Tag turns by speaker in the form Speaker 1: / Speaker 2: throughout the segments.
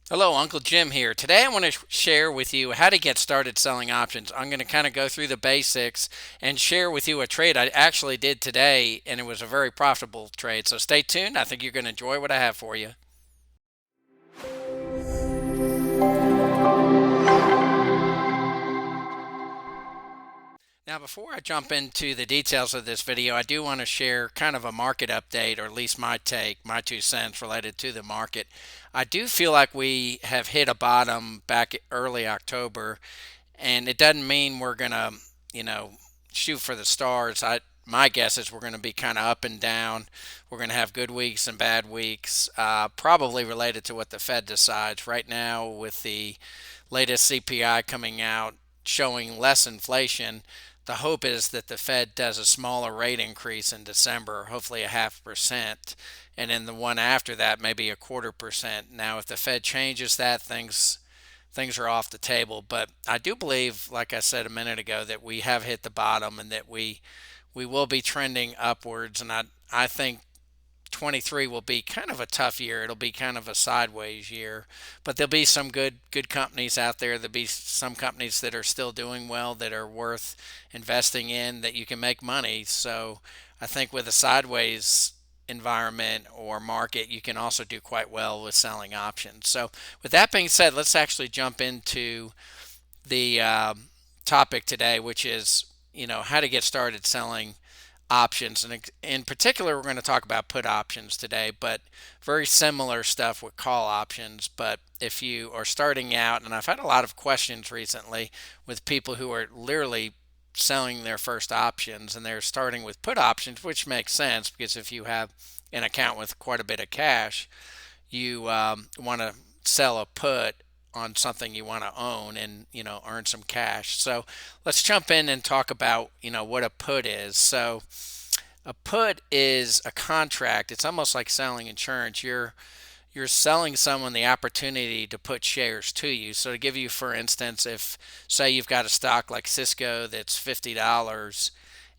Speaker 1: Hello, Uncle Jim here. Today I want to share with you how to get started selling options. I'm going to kind of go through the basics and share with you a trade I actually did today, and it was a very profitable trade. So stay tuned. I think you're going to enjoy what I have for you. Now, before I jump into the details of this video, I do want to share kind of a market update, or at least my take, my 2 cents related to the market. I do feel like we have hit a bottom back early October, and it doesn't mean we're gonna, you know, shoot for the stars. My guess is we're going to be kind of up and down. We're going to have good weeks and bad weeks, probably related to what the Fed decides. Right now, with the latest CPI coming out showing less inflation, the hope is that the Fed does a smaller rate increase in December, hopefully a 0.5%, and then the one after that maybe a 0.25%. Now, if the Fed changes that, things are off the table. But I do believe, like I said a minute ago, that we have hit the bottom and that we will be trending upwards. And I think 23 will be kind of a tough year. It'll be kind of a sideways year, but there'll be some good companies out there. There'll be some companies that are still doing well, that are worth investing in, that you can make money. So I think with a sideways environment or market, you can also do quite well with selling options. So with that being said, let's actually jump into the topic today, which is how to get started selling options. And in particular, we're going to talk about put options today, but very similar stuff with call options. But if you are starting out, and I've had a lot of questions recently with people who are literally selling their first options and they're starting with put options, which makes sense because if you have an account with quite a bit of cash, you want to sell a put on something you want to own and earn some cash. So let's jump in and talk about what a put is. So a put is a contract. It's almost like selling insurance. You're selling someone the opportunity to put shares to you. So to give you, for instance, if say you've got a stock like Cisco that's $50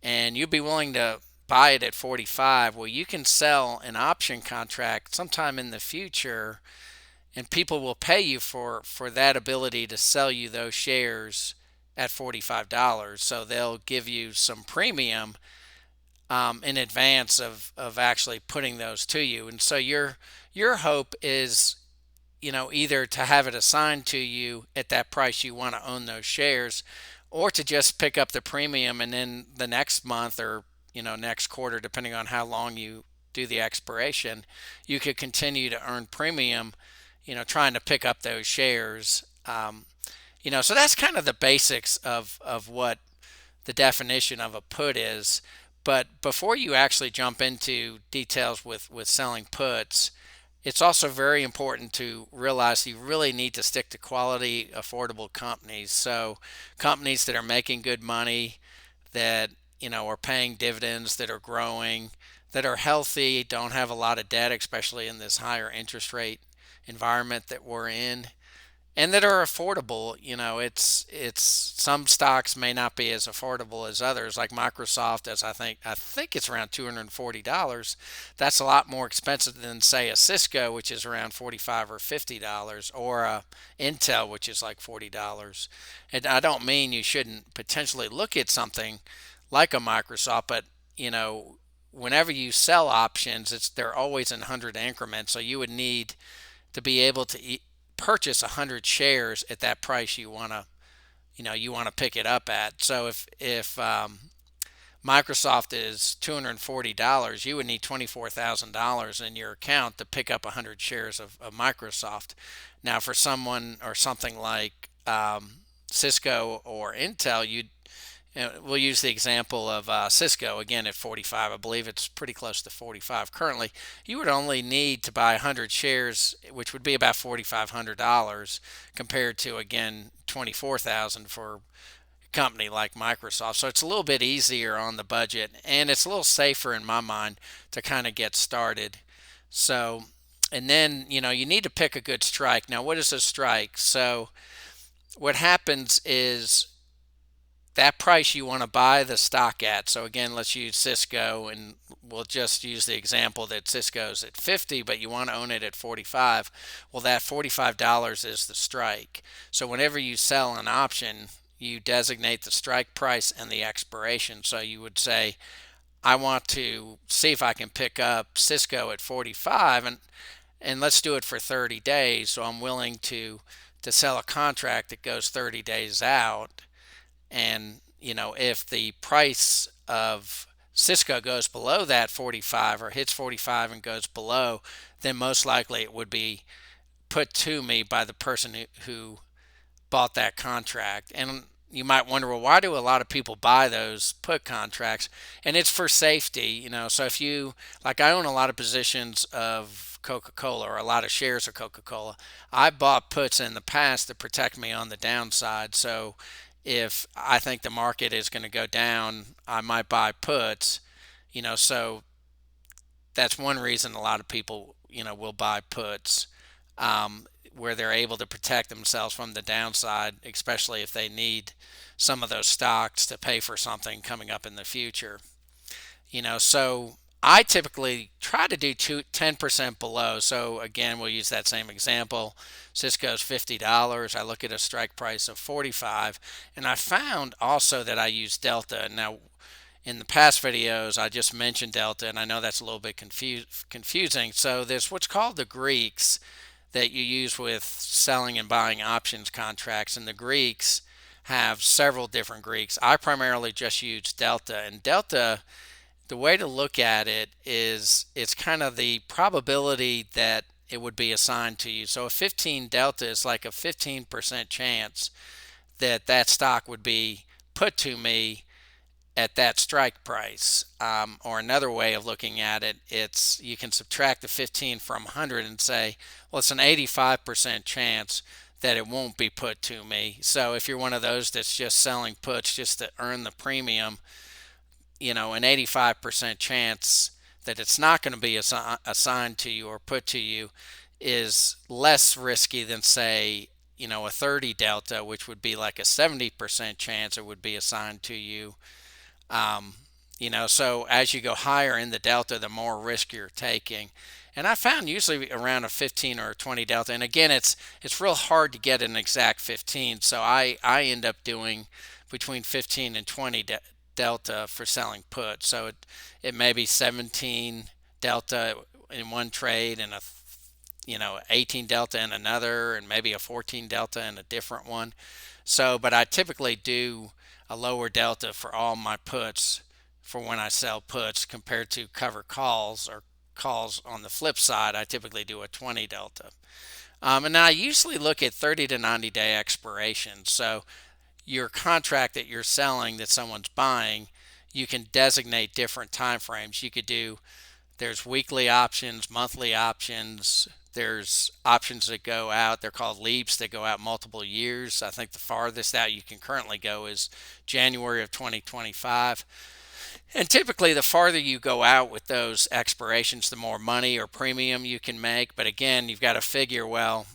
Speaker 1: and you'd be willing to buy it at 45, well, you can sell an option contract sometime in the future, and people will pay you for that ability to sell you those shares at $45. So they'll give you some premium in advance of actually putting those to you. And so your hope is, either to have it assigned to you at that price you want to own those shares, or to just pick up the premium and then the next month or next quarter, depending on how long you do the expiration, you could continue to earn premium, trying to pick up those shares. So that's kind of the basics of what the definition of a put is. But before you actually jump into details with selling puts, it's also very important to realize you really need to stick to quality, affordable companies. So companies that are making good money, that are paying dividends, that are growing, that are healthy, don't have a lot of debt, especially in this higher interest rate environment that we're in, and that are affordable. It's some stocks may not be as affordable as others, like Microsoft, as I think it's around $240. That's a lot more expensive than, say, a Cisco, which is around 45 or $50, or a Intel, which is like $40. And I don't mean you shouldn't potentially look at something like a Microsoft, but whenever you sell options, they're always in 100 increments, so you would need to be able to purchase 100 shares at that price you want to pick it up at. So if Microsoft is $240, you would need $24,000 in your account to pick up 100 shares of Microsoft. Now, for someone or something like Cisco or Intel, we'll use the example of Cisco again at 45. I believe it's pretty close to 45 currently. You would only need to buy 100 shares, which would be about $4,500, compared to again 24,000 for a company like Microsoft. So it's a little bit easier on the budget, and it's a little safer in my mind to kind of get started. So, and then you need to pick a good strike. Now, what is a strike? So what happens is that price you want to buy the stock at. So again, let's use Cisco, and we'll just use the example that Cisco's at 50, but you want to own it at 45. Well, that $45 is the strike. So whenever you sell an option, you designate the strike price and the expiration. So you would say, I want to see if I can pick up Cisco at 45, and let's do it for 30 days. So I'm willing to sell a contract that goes 30 days out. And, if the price of Cisco goes below that 45 or hits 45 and goes below, then most likely it would be put to me by the person who bought that contract. And you might wonder, well, why do a lot of people buy those put contracts? And it's for safety. So if you, like, I own a lot of positions of Coca-Cola or a lot of shares of Coca-Cola. I bought puts in the past to protect me on the downside. So if I think the market is going to go down, I might buy puts. So that's one reason a lot of people, will buy puts, where they're able to protect themselves from the downside, especially if they need some of those stocks to pay for something coming up in the future. So I typically try to do 10% below. So again, we'll use that same example. Cisco's $50. I look at a strike price of 45, and I found also that I use Delta. Now, in the past videos, I just mentioned Delta, and I know that's a little bit confusing. So there's what's called the Greeks that you use with selling and buying options contracts, and the Greeks have several different Greeks. I primarily just use Delta, and Delta, the way to look at it is it's kind of the probability that it would be assigned to you. So a 15 delta is like a 15% chance that that stock would be put to me at that strike price. Or another way of looking at it, it's you can subtract the 15 from 100 and say, well, it's an 85% chance that it won't be put to me. So if you're one of those that's just selling puts just to earn the premium, an 85% chance that it's not going to be assigned to you or put to you is less risky than, say, a 30 delta, which would be like a 70% chance it would be assigned to you. So as you go higher in the delta, the more risk you're taking. And I found usually around a 15 or a 20 delta. And again, it's real hard to get an exact 15. So I end up doing between 15 and 20 delta for selling puts. So it may be 17 delta in one trade and a 18 delta in another, and maybe a 14 delta in a different one. So, but I typically do a lower delta for all my puts for when I sell puts compared to cover calls, or calls on the flip side. I typically do a 20 delta. And I usually look at 30 to 90 day expiration. So your contract that you're selling that someone's buying, you can designate different time frames. You could do, there's weekly options, monthly options, there's options that go out, they're called leaps, that go out multiple years. I think the farthest out you can currently go is January of 2025. And typically, the farther you go out with those expirations, the more money or premium you can make. But again, you've got to figure, well,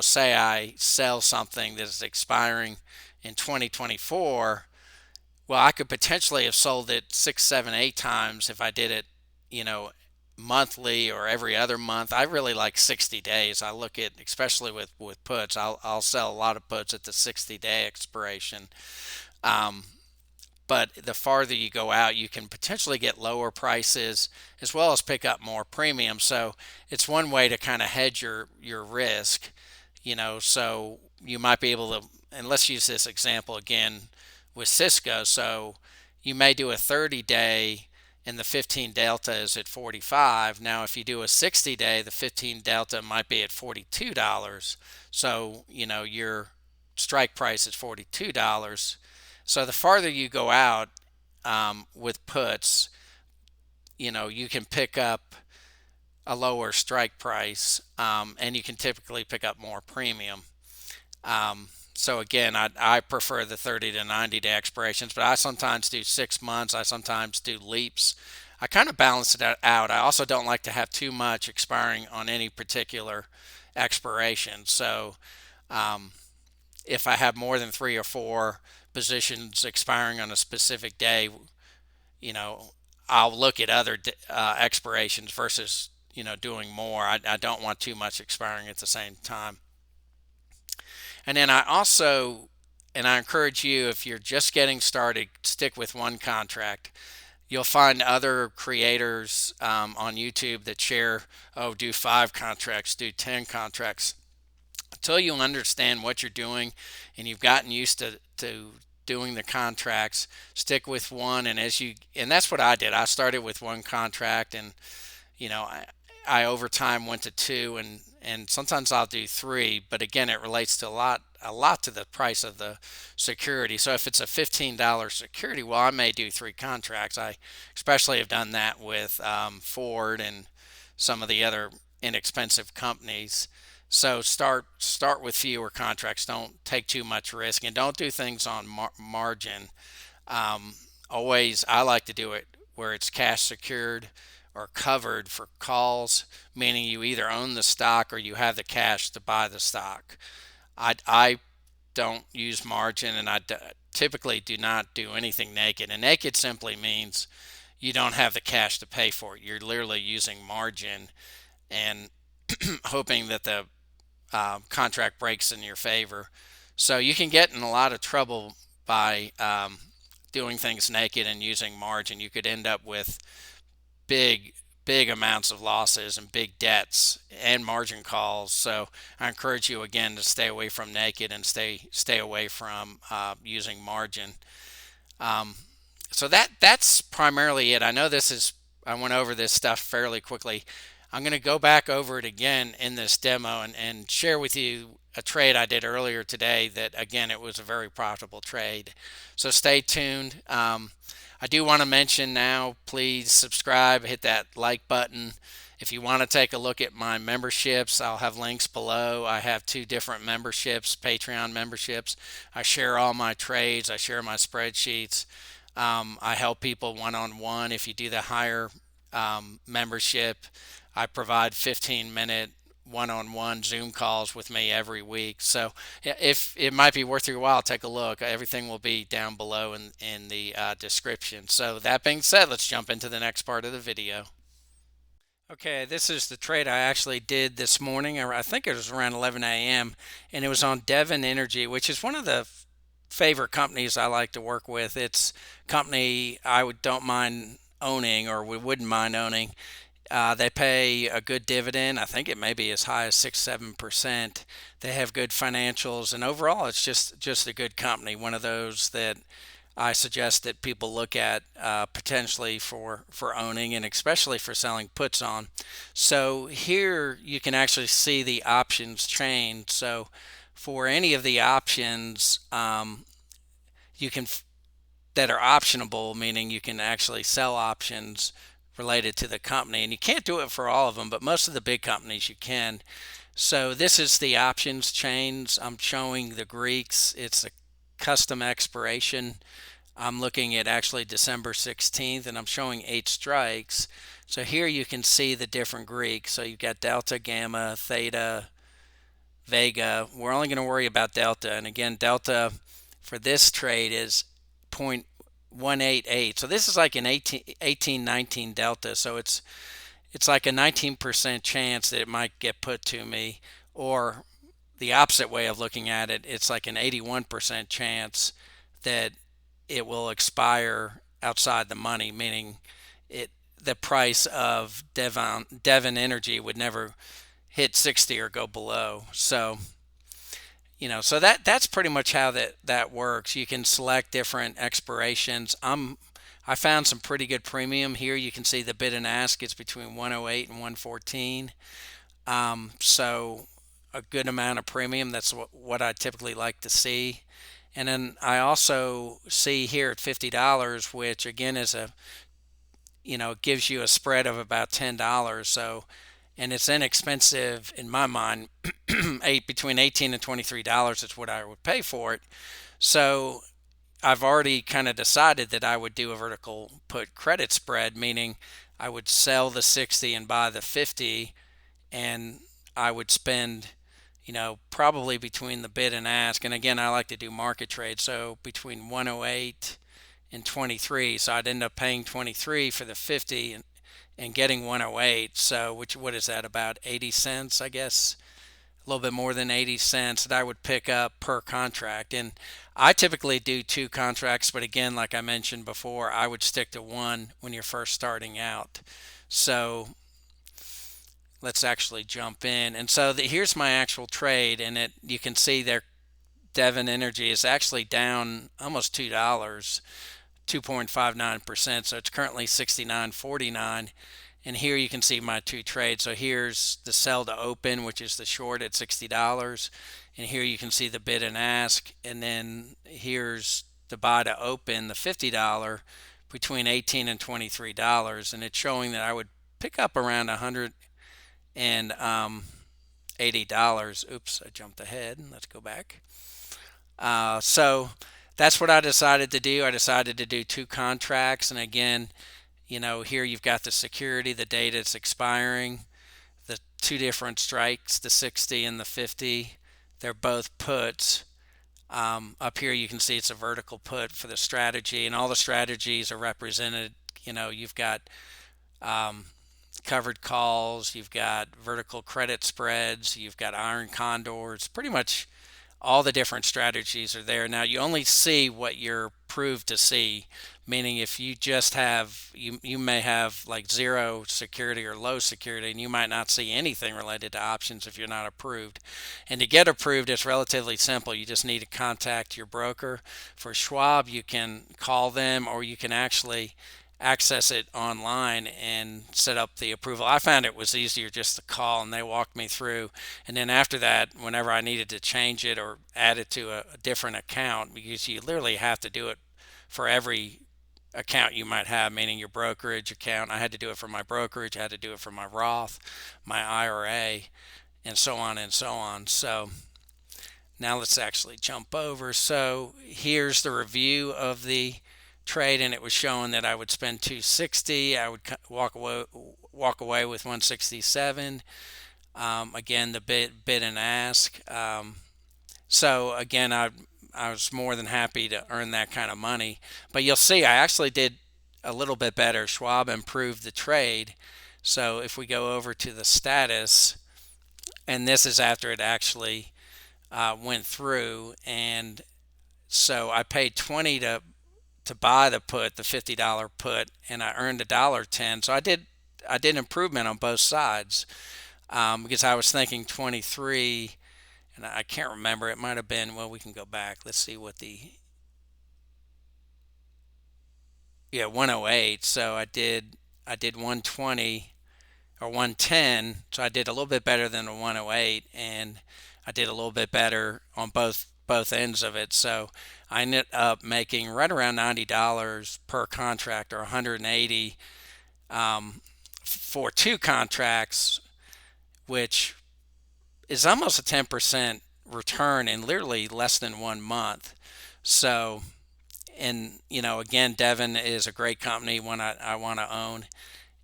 Speaker 1: say I sell something that is expiring in 2024. Well, I could potentially have sold it 6, 7, 8 times if I did it, monthly or every other month. I really like 60 days. I look at, especially with puts, I'll sell a lot of puts at the 60-day expiration. But the farther you go out, you can potentially get lower prices as well as pick up more premium. So it's one way to kind of hedge your risk, so you might be able to, and let's use this example again with Cisco. So you may do a 30-day and the 15 delta is at 45. Now, if you do a 60-day, the 15 delta might be at $42. So, your strike price is $42. So the farther you go out with puts, you can pick up a lower strike price, and you can typically pick up more premium. So again, I prefer the 30 to 90-day expirations, but I sometimes do 6 months. I sometimes do leaps. I kind of balance it out. I also don't like to have too much expiring on any particular expiration. So, if I have more than 3 or 4 positions expiring on a specific day, you know, I'll look at other expirations versus, doing more. I don't want too much expiring at the same time. And then and I encourage you, if you're just getting started, stick with one contract. You'll find other creators on YouTube that share, oh, do 5 contracts, do 10 contracts. Until you understand what you're doing and you've gotten used to doing the contracts, stick with one. And that's what I did. I started with one contract, and you know, I over time went to two, and sometimes I'll do three. But again, it relates to a lot to the price of the security. So if it's a $15 security, well, I may do 3 contracts. I especially have done that with Ford and some of the other inexpensive companies. So start with fewer contracts. Don't take too much risk, and don't do things on margin. Um, Always, I like to do it where it's cash secured or covered for calls, meaning you either own the stock or you have the cash to buy the stock. I don't use margin, and typically do not do anything naked. And naked simply means you don't have the cash to pay for it. You're literally using margin and hoping that the contract breaks in your favor. So you can get in a lot of trouble by doing things naked and using margin. You could end up with big big amounts of losses and big debts and margin calls. So I encourage you again to stay away from naked and stay away from using margin. Um, so that's primarily it. I know I went over this stuff fairly quickly. I'm going to go back over it again in this demo and share with you a trade I did earlier today that, again, it was a very profitable trade. So stay tuned. I do want to mention now, please subscribe, hit that like button. If you want to take a look at my memberships, I'll have links below. I have 2 different memberships, Patreon memberships. I share all my trades, I share my spreadsheets. I help people one-on-one. If you do the higher membership, I provide 15-minute one-on-one Zoom calls with me every week. So if it might be worth your while, take a look. Everything will be down below in the description. So that being said, let's jump into the next part of the video. Okay, this is the trade I actually did this morning, or I think it was around 11 a.m., and it was on Devon Energy, which is one of the favorite companies I like to work with. It's a company don't mind owning, or we wouldn't mind owning. They pay a good dividend. I think it may be as high as 6-7%. They have good financials, and overall, it's just a good company. One of those that I suggest that people look at potentially for owning, and especially for selling puts on. So here you can actually see the options chain. So for any of the options, you can that are optionable, meaning you can actually sell options related to the company, and you can't do it for all of them, but most of the big companies you can. So this is the options chains. I'm showing the Greeks. It's a custom expiration. I'm looking at actually December 16th, and I'm showing 8 strikes. So here you can see the different Greeks. So you've got Delta, Gamma, Theta, Vega. We're only going to worry about Delta, and again, Delta for this trade is 0.188. So this is like an 1819 Delta. So it's like a 19% chance that it might get put to me, or the opposite way of looking at it, it's like an 81% chance that it will expire outside the money, meaning the price of Devon Energy would never hit 60 or go below. So so that's pretty much how that works. You can select different expirations. I found some pretty good premium here. You can see the bid and ask is between 108 and 114. So a good amount of premium. That's what I typically like to see. And then I also see here at $50, which again is gives you a spread of about $10. So, and it's inexpensive in my mind. Between $18 and $23 is what I would pay for it. So I've already kind of decided that I would do a vertical put credit spread, meaning I would sell the 60 and buy the 50, and I would spend probably between the bid and ask. And again, I like to do market trades, so between 108 and 23. So I'd end up paying 23 for the 50 and getting 108. So which what is that, about 80 cents, I guess, a little bit more than 80 cents that I would pick up per contract. And I typically do two contracts, but again, like I mentioned before, I would stick to one when you're first starting out. So let's actually jump in. And so here's my actual trade, and you can see there Devon Energy is actually down almost $2, 2.59%. So it's currently 69.49. And here you can see my two trades. So here's the sell to open, which is the short at $60. And here you can see the bid and ask. And then here's the buy to open, the $50 between $18 and $23. And it's showing that I would pick up around $180. Oops, I jumped ahead. Let's go back. So that's what I decided to do. I decided to do two contracts. And again, here you've got the security, the date it's expiring, the two different strikes, the 60 and the 50. They're both puts. Up here you can see it's a vertical put for the strategy, and all the strategies are represented. You've got covered calls, you've got vertical credit spreads, you've got iron condors, pretty much all the different strategies are there. Now you only see what you're proved to see, meaning if you just have, you may have like zero security or low security, and you might not see anything related to options if you're not approved. And to get approved, it's relatively simple. You just need to contact your broker. For Schwab, you can call them, or you can actually access it online and set up the approval. I found it was easier just to call, and they walked me through. And then after that, whenever I needed to change it or add it to a different account, because you literally have to do it for every account you might have, meaning your brokerage account. I had to do it for my brokerage, I had to do it for my Roth, my IRA, and so on and so on. So now let's actually jump over. So here's the review of the trade, and it was showing that I would spend 260. I would walk away with 167. Again, the bid and ask. So again, I was more than happy to earn that kind of money. But you'll see I actually did a little bit better. Schwab improved the trade. So if we go over to the status, and this is after it actually went through, and so I paid 20 to buy the put, the $50 put, and I earned $1.10. So I did improvement on both sides, because I was thinking 23, and I can't remember. It might have been, well, we can go back. Let's see what 108. So I did 120 or 110. So I did a little bit better than a 108, and I did a little bit better on both ends of it. So I ended up making right around $90 per contract, or 180 for two contracts, which is almost a 10% return in literally less than 1 month. So, and again, Devon is a great company, one I want to own.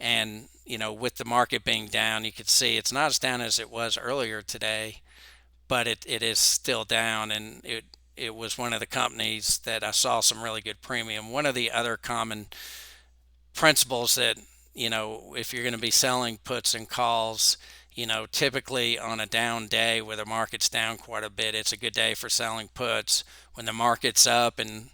Speaker 1: And with the market being down, you could see it's not as down as it was earlier today, but it is still down, and it was one of the companies that I saw some really good premium. One of the other common principles that, if you're going to be selling puts and calls, typically on a down day where the market's down quite a bit, it's a good day for selling puts. When the market's up and,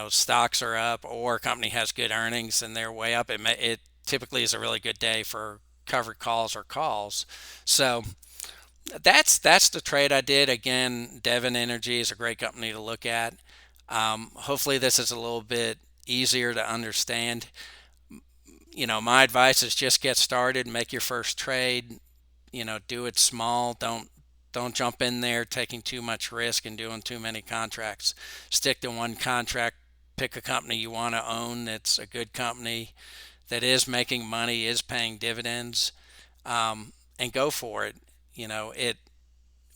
Speaker 1: stocks are up, or a company has good earnings and they're way up, it typically is a really good day for covered calls or calls. So that's the trade I did. Again, Devon Energy is a great company to look at. Hopefully this is a little bit easier to understand. My advice is just get started, make your first trade. Do it small. Don't jump in there taking too much risk and doing too many contracts. Stick to one contract. Pick a company you want to own that's a good company, that is making money, is paying dividends, and go for it.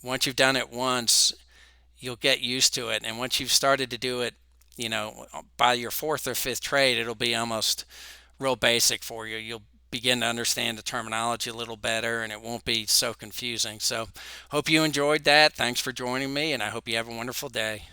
Speaker 1: Once you've done it once, you'll get used to it, and once you've started to do it, by your fourth or fifth trade, it'll be almost real basic for you. You'll begin to understand the terminology a little better, and it won't be so confusing. So hope you enjoyed that. Thanks for joining me, and I hope you have a wonderful day.